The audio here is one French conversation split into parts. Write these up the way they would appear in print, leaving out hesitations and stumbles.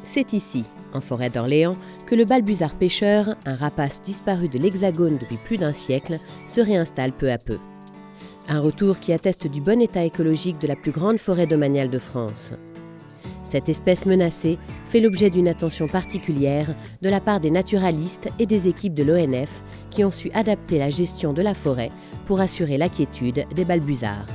C'est ici, en forêt d'Orléans, que le balbuzard pêcheur, un rapace disparu de l'Hexagone depuis plus d'un siècle, se réinstalle peu à peu. Un retour qui atteste du bon état écologique de la plus grande forêt domaniale de France. Cette espèce menacée fait l'objet d'une attention particulière de la part des naturalistes et des équipes de l'ONF qui ont su adapter la gestion de la forêt pour assurer la quiétude des balbuzards.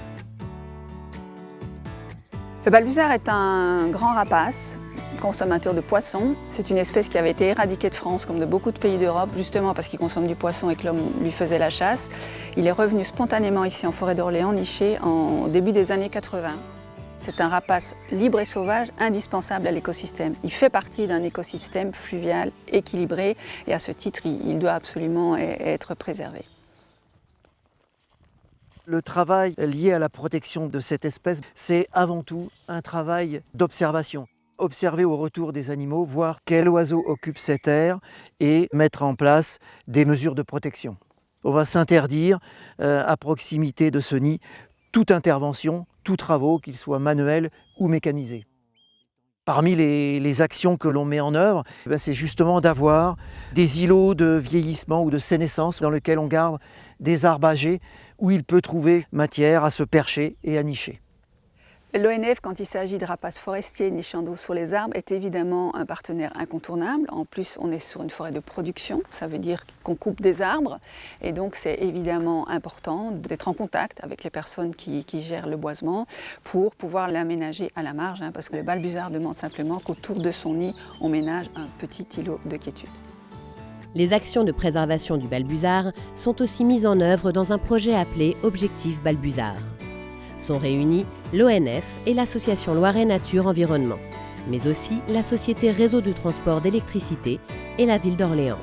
Le balbuzard est un grand rapace, consommateur de poissons. C'est une espèce qui avait été éradiquée de France comme de beaucoup de pays d'Europe, justement parce qu'il consomme du poisson et que l'homme lui faisait la chasse. Il est revenu spontanément ici en forêt d'Orléans, niché au début des années 80. C'est un rapace libre et sauvage, indispensable à l'écosystème. Il fait partie d'un écosystème fluvial équilibré et à ce titre, il doit absolument être préservé. Le travail lié à la protection de cette espèce, c'est avant tout un travail d'observation. Observer au retour des animaux, voir quel oiseau occupe cette aire et mettre en place des mesures de protection. On va s'interdire à proximité de ce nid toute intervention, tout travaux, qu'ils soient manuels ou mécanisés. Parmi les actions que l'on met en œuvre, c'est justement d'avoir des îlots de vieillissement ou de sénescence dans lesquels on garde des arbres âgés où il peut trouver matière à se percher et à nicher. L'ONF, quand il s'agit de rapaces forestiers nichant sur les arbres, est évidemment un partenaire incontournable. En plus, on est sur une forêt de production, ça veut dire qu'on coupe des arbres. Et donc, c'est évidemment important d'être en contact avec les personnes qui gèrent le boisement pour pouvoir l'aménager à la marge, parce que le balbuzard demande simplement qu'autour de son nid, on ménage un petit îlot de quiétude. Les actions de préservation du balbuzard sont aussi mises en œuvre dans un projet appelé Objectif Balbuzard. Sont réunis l'ONF et l'association Loiret Nature Environnement, mais aussi la société Réseau de transport d'électricité et la ville d'Orléans.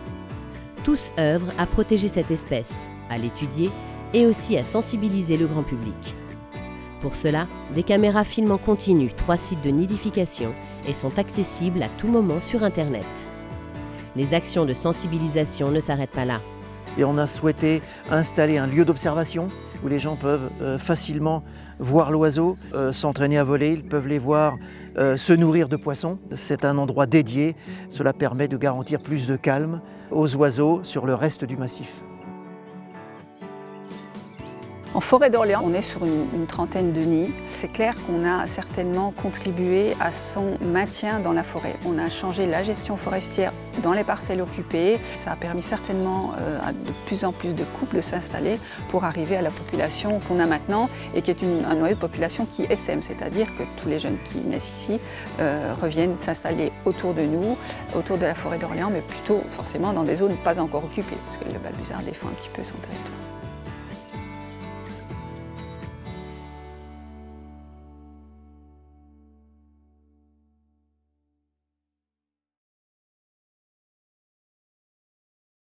Tous œuvrent à protéger cette espèce, à l'étudier et aussi à sensibiliser le grand public. Pour cela, des caméras filment en continu 3 sites de nidification et sont accessibles à tout moment sur Internet. Les actions de sensibilisation ne s'arrêtent pas là. Et on a souhaité installer un lieu d'observation où les gens peuvent facilement voir l'oiseau, s'entraîner à voler, ils peuvent les voir se nourrir de poissons. C'est un endroit dédié, cela permet de garantir plus de calme aux oiseaux sur le reste du massif. En forêt d'Orléans, on est sur une trentaine de nids. C'est clair qu'on a certainement contribué à son maintien dans la forêt. On a changé la gestion forestière dans les parcelles occupées. Ça a permis certainement à de plus en plus de couples de s'installer pour arriver à la population qu'on a maintenant et qui est un noyau de population qui essaime, c'est-à-dire que tous les jeunes qui naissent ici reviennent s'installer autour de nous, autour de la forêt d'Orléans, mais plutôt forcément dans des zones pas encore occupées, parce que le balbuzard défend un petit peu son territoire.